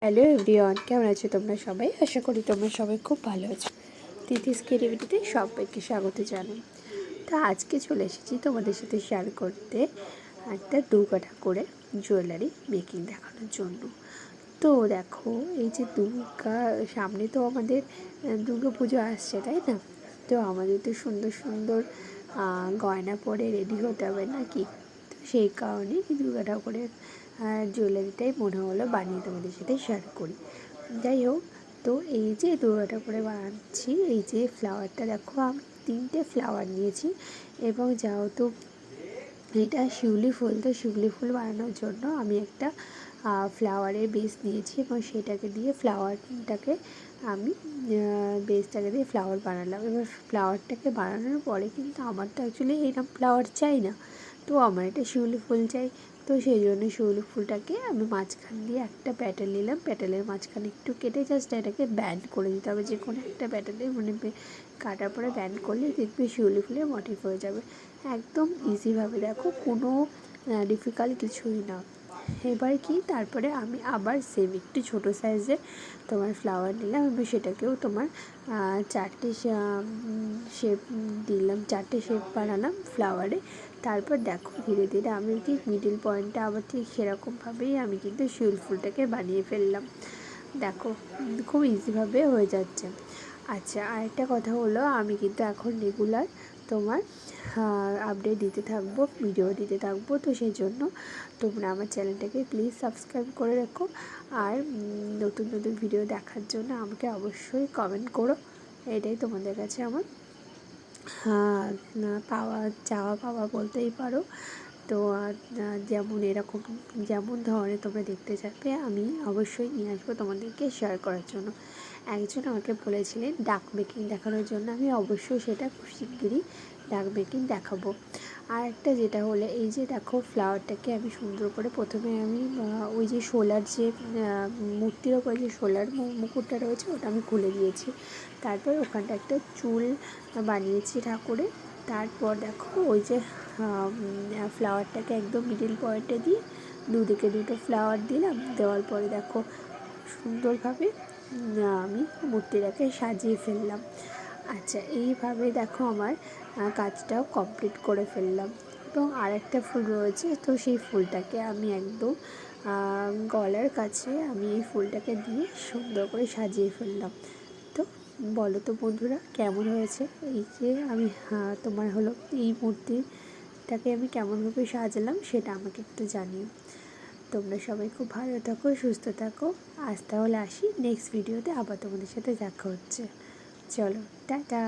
Hello everyone, কেমন আছো তোমরা সবাই? আশা করি তোমরা সবাই খুব ভালো আছো। তিথিস ক্রিয়েটিভিটিতে সবাইকে স্বাগত জানাই। তো আজকে চলে এসেছি তোমাদের সাথে শেয়ার করতে একটা 2 কাঠা করে জুয়েলারি মেকিং দেখানোর জন্য। তো দেখো, এই যে সামনে তো আমাদের দুর্গা পুজো আসছে, তাই না? তো আমাদের তো সুন্দর সুন্দর গয়না পরে রেডি হতে হবে নাকি? তো সেই কারণে এই 2 কাঠা করে জুয়েলারিটাই মনে হলো বানিয়ে তোমাদের সাথে শেয়ার করি। যাই হোক, তো এই যে 2 কাঠা করে বানাচ্ছি, এই যে ফ্লাওয়ারটা দেখো, আমি 3টে ফ্লাওয়ার নিয়েছি এবং যেহেতু এটা শিউলি ফুল, তো শিউলি ফুল বানানোর জন্য আমি একটা ফ্লাওয়ারের বেস নিয়েছি এবং সেটাকে দিয়ে ফ্লাওয়ারটাকে আমি বেসটাকে দিয়ে ফ্লাওয়ার বানালাম। এবার ফ্লাওয়ারটাকে বানানোর পরে কিন্তু আমার তো অ্যাকচুয়ালি এরকম ফ্লাওয়ার চাই না, তো আমার এটা শিউলি ফুল চাই। তো সেই জন্য শিউলি ফুলটাকে আমি মাঝখান দিয়ে একটা প্যাটেল নিলাম, প্যাটেলের মাঝখানে একটু কেটে জাস্ট এটাকে ব্যান্ড করে দিতে হবে। যে কোনো একটা প্যাটেলে কাটার পরে ব্যান্ড করলে দেখবে শিউলি ফুলের মোটিভ হয়ে যাবে। একদম ইজিভাবে, দেখো কোনো ডিফিকাল্ট কিছুই না। এবার কি, তারপরে আমি আবার সেম একটু ছোটো সাইজে তোমার ফ্লাওয়ার নিলাম এবং সেটাকেও তোমার 4টে শেপ দিলাম, 4টে শেপ বানালাম ফ্লাওয়ারে। তারপর দেখো ধীরে ধীরে আমি ঠিক মিডিল পয়েন্টটা আবার ঠিক সেরকমভাবেই আমি কিন্তু শিউলি ফুলটাকে বানিয়ে ফেললাম। দেখো খুব ইজিভাবে হয়ে যাচ্ছে। আচ্ছা, আরেকটা কথা হলো, আমি কিন্তু এখন রেগুলার তোমার আপডেট দিতে থাকবো, ভিডিও দিতে থাকবো। তো সেই জন্য তোমরা আমার চ্যানেলটাকে প্লিজ সাবস্ক্রাইব করে রেখো। আর নতুন নতুন ভিডিও দেখার জন্য আমাকে অবশ্যই কমেন্ট করো। এটাই তোমাদের কাছে আমার চাওয়া বলতেই পারো। তো যেমন এরকম যেমন ধরনের তোমরা দেখতে চাইবে, আমি অবশ্যই নিয়ে আসবো তোমাদেরকে শেয়ার করার জন্য। একজন আমাকে বলেছিলেন ডাক মেকিং দেখানোর জন্য, আমি অবশ্যই সেটা খুব শিগগিরই ডাক মেকিং দেখাবো। আর একটা যেটা হলো, এই যে দেখো ফ্লাওয়ারটাকে আমি সুন্দর করে প্রথমে আমি ওই যে শোলার যে মূর্তির ওপরে যে শোলার মুকুটটা রয়েছে ওটা আমি খুলে দিয়েছি। তারপর ওখানটা একটা চুল বানিয়েছি ঠাকুরের। তারপর দেখো ওই যে ফ্লাওয়ারটাকে একদম মিডিল পয়েন্টে দিয়ে দুদিকে 2টো ফ্লাওয়ার দিলাম। দেওয়ার পরে দেখো সুন্দরভাবে আমি মূর্তিটাকে সাজিয়ে ফেললাম। আচ্ছা, এইভাবে দেখো আমার কাজটাও কমপ্লিট করে ফেললাম। এবং আরেকটা ফুল রয়েছে, তো সেই ফুলটাকে আমি একদম গলার কাছে আমি এই ফুলটাকে দিয়ে সুন্দর করে সাজিয়ে ফেললাম। তো বলো তো বন্ধুরা, কেমন হয়েছে? এই যে আমি তোমার হলো এই মূর্তিটাকে আমি কেমনভাবে সাজালাম সেটা আমাকে একটু জানিও। তোমরা সবাই খুব ভালো থাকো, সুস্থ থাকো। আজ তাহলে আসি, নেক্সট ভিডিওতে আবার তোমাদের সাথে দেখা হচ্ছে। চলো, টাটা।